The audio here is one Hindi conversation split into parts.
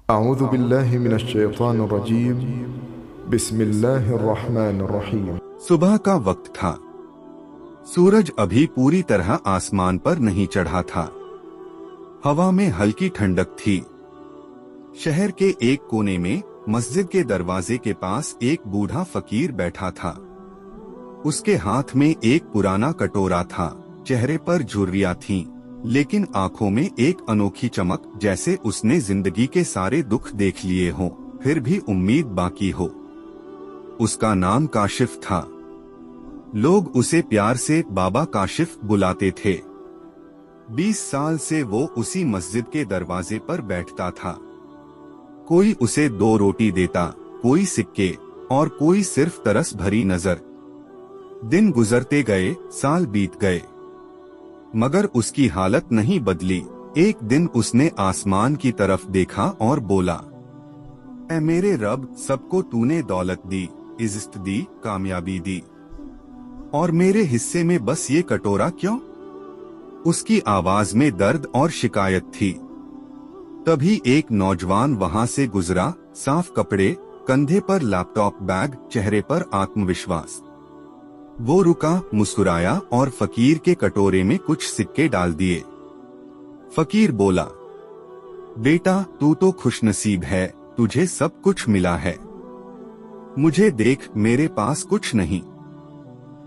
अऊज़ु बिल्लाहि मिनश शैतानिर रजीम। बिस्मिल्लाहिर रहमानिर रहीम। सुबह का वक्त था। सूरज अभी पूरी तरह आसमान पर नहीं चढ़ा था। हवा में हल्की ठंडक थी। शहर के एक कोने में मस्जिद के दरवाजे के पास एक बूढ़ा फकीर बैठा था। उसके हाथ में एक पुराना कटोरा था। चेहरे पर झुर्रियां थीं, लेकिन आंखों में एक अनोखी चमक, जैसे उसने जिंदगी के सारे दुख देख लिए हों, फिर भी उम्मीद बाकी हो। उसका नाम काशिफ था। लोग उसे प्यार से बाबा काशिफ बुलाते थे। 20 साल से वो उसी मस्जिद के दरवाजे पर बैठता था। कोई उसे 2 रोटी देता, कोई सिक्के और कोई सिर्फ तरस भरी नजर। दिन गुजरते गए, साल बीत गए, मगर उसकी हालत नहीं बदली। एक दिन उसने आसमान की तरफ देखा और बोला, ऐ मेरे रब, सबको तूने दौलत दी, इज्जत दी, कामयाबी दी, और मेरे हिस्से में बस ये कटोरा क्यों? उसकी आवाज में दर्द और शिकायत थी। तभी एक नौजवान वहां से गुजरा, साफ कपड़े, कंधे पर लैपटॉप बैग, चेहरे पर आत्मविश्वास। वो रुका, मुस्कुराया और फकीर के कटोरे में कुछ सिक्के डाल दिए। फकीर बोला, बेटा, तू तो खुशनसीब है, तुझे सब कुछ मिला है। मुझे देख, मेरे पास कुछ नहीं।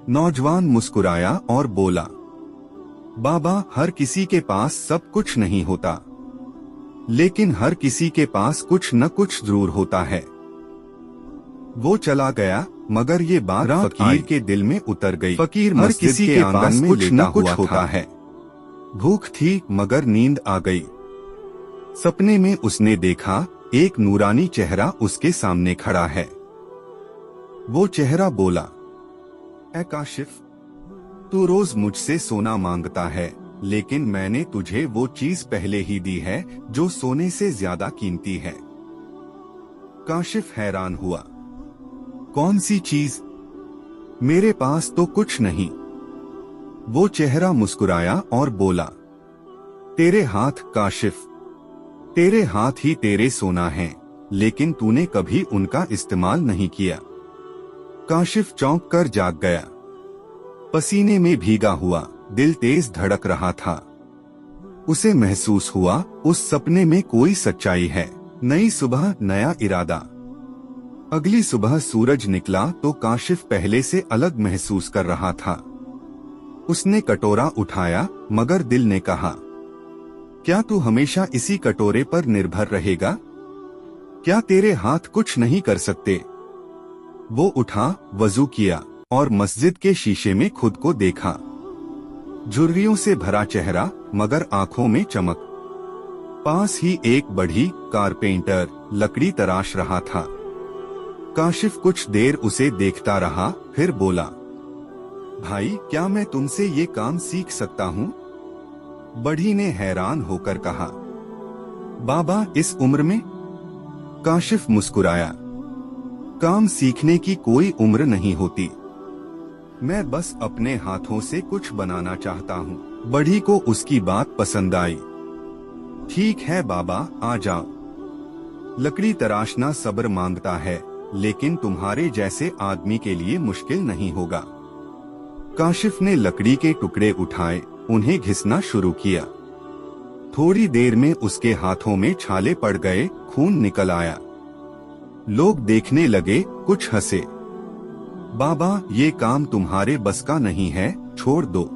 नौजवान मुस्कुराया और बोला, बाबा, हर किसी के पास सब कुछ नहीं होता, लेकिन हर किसी के पास कुछ न कुछ जरूर होता है। वो चला गया, मगर ये बात फकीर के दिल में उतर गई। फकीर हर किसी के पास कुछ न कुछ होता है। भूख थी मगर नींद आ गई। सपने में उसने देखा, एक नूरानी चेहरा उसके सामने खड़ा है। वो चेहरा बोला, ऐ काशिफ, तू रोज मुझसे सोना मांगता है, लेकिन मैंने तुझे वो चीज पहले ही दी है जो सोने से ज्यादा कीमती है। काशिफ हैरान हुआ, कौन सी चीज? मेरे पास तो कुछ नहीं। वो चेहरा मुस्कुराया और बोला, तेरे हाथ काशिफ, तेरे हाथ ही तेरे सोना हैं, लेकिन तूने कभी उनका इस्तेमाल नहीं किया। काशिफ चौंक कर जाग गया। पसीने में भीगा हुआ, दिल तेज धड़क रहा था। उसे महसूस हुआ, उस सपने में कोई सच्चाई है। नई सुबह, नया इरादा। अगली सुबह सूरज निकला तो काशिफ पहले से अलग महसूस कर रहा था। उसने कटोरा उठाया, मगर दिल ने कहा, क्या तू हमेशा इसी कटोरे पर निर्भर रहेगा? क्या तेरे हाथ कुछ नहीं कर सकते? वो उठा, वजू किया और मस्जिद के शीशे में खुद को देखा। झुर्रियों से भरा चेहरा, मगर आंखों में चमक। पास ही एक बढ़ी कारपेंटर लकड़ी तराश रहा था। काशिफ कुछ देर उसे देखता रहा, फिर बोला, भाई, क्या मैं तुमसे ये काम सीख सकता हूँ? बढ़ी ने हैरान होकर कहा, बाबा, इस उम्र में? काशिफ मुस्कुराया, काम सीखने की कोई उम्र नहीं होती। मैं बस अपने हाथों से कुछ बनाना चाहता हूँ। बढ़ी को उसकी बात पसंद आई। ठीक है बाबा, आ जाओ। लकड़ी तराशना सब्र मांगता है, लेकिन तुम्हारे जैसे आदमी के लिए मुश्किल नहीं होगा। काशिफ ने लकड़ी के टुकड़े उठाए, उन्हें घिसना शुरू किया। थोड़ी देर में उसके हाथों में छाले पड़ गए, खून निकल आया। लोग देखने लगे, कुछ हंसे। बाबा, ये काम तुम्हारे बस का नहीं है, छोड़ दो।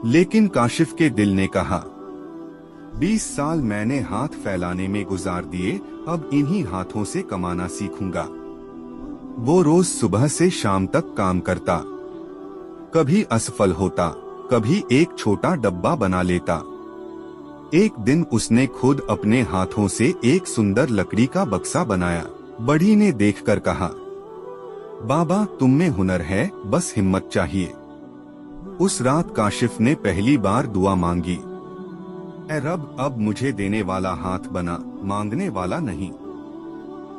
लेकिन काशिफ के दिल ने कहा, 20 साल मैंने हाथ फैलाने में गुजार दिए, अब इन्हीं हाथों से कमाना सीखूंगा। वो रोज सुबह से शाम तक काम करता। कभी असफल होता, कभी एक छोटा डब्बा बना लेता। एक दिन उसने खुद अपने हाथों से एक सुंदर लकड़ी का बक्सा बनाया। बढ़ी ने देखकर कहा, बाबा, तुम में हुनर है, बस हिम्मत चाहिए। उस रात काशिफ ने पहली बार दुआ मांगी, ऐ रब, अब मुझे देने वाला हाथ बना, मांगने वाला नहीं।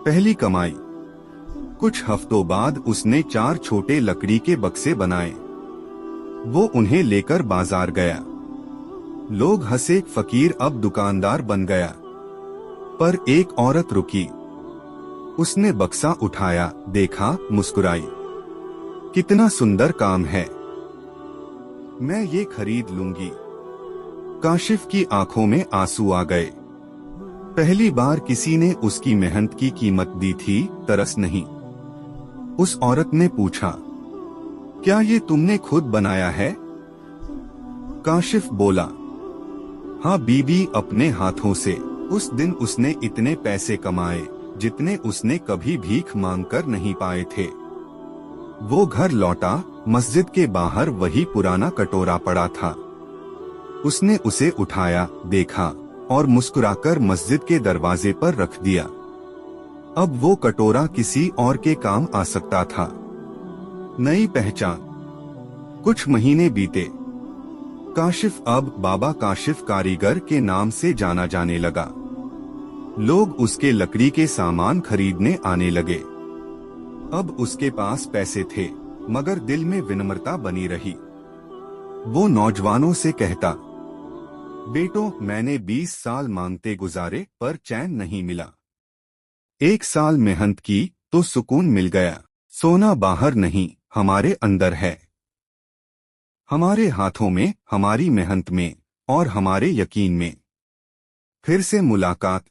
पहली कमाई। कुछ हफ्तों बाद उसने 4 छोटे लकड़ी के बक्से बनाए। वो उन्हें लेकर बाजार गया। लोग हंसे, फकीर अब दुकानदार बन गया। पर एक औरत रुकी। उसने बक्सा उठाया, देखा, मुस्कुराई। कितना सुंदर काम है, मैं ये खरीद लूंगी। काशिफ की आंखों में आंसू आ गए। पहली बार किसी ने उसकी मेहनत की कीमत दी थी, तरस नहीं। उस औरत ने पूछा, क्या ये तुमने खुद बनाया है? काशिफ बोला, हाँ बीबी, अपने हाथों से। उस दिन उसने इतने पैसे कमाए जितने उसने कभी भीख मांगकर नहीं पाए थे। वो घर लौटा, मस्जिद के बाहर वही पुराना कटोरा पड़ा था। उसने उसे उठाया, देखा और मुस्कुराकर मस्जिद के दरवाजे पर रख दिया। अब वो कटोरा किसी और के काम आ सकता था। नई पहचान। कुछ महीने बीते। काशिफ अब बाबा काशिफ कारीगर के नाम से जाना जाने लगा। लोग उसके लकड़ी के सामान खरीदने आने लगे। अब उसके पास पैसे थे, मगर दिल में विनम्रता बनी रही। वो नौजवानों से कहता, बेटो, मैंने 20 साल मांगते गुजारे पर चैन नहीं मिला। 1 साल मेहनत की तो सुकून मिल गया। सोना बाहर नहीं, हमारे अंदर है। हमारे हाथों में, हमारी मेहनत में और हमारे यकीन में। फिर से मुलाकात।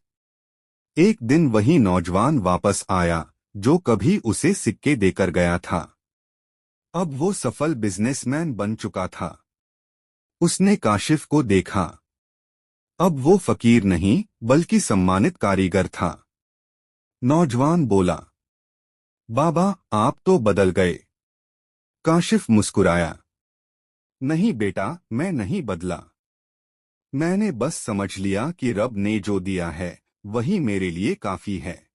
एक दिन वही नौजवान वापस आया जो कभी उसे सिक्के देकर गया था। अब वो सफल बिजनेसमैन बन चुका था। उसने काशिफ को देखा। अब वो फकीर नहीं बल्कि सम्मानित कारीगर था। नौजवान बोला, बाबा, आप तो बदल गए। काशिफ मुस्कुराया, नहीं बेटा, मैं नहीं बदला। मैंने बस समझ लिया कि रब ने जो दिया है वही मेरे लिए काफी है।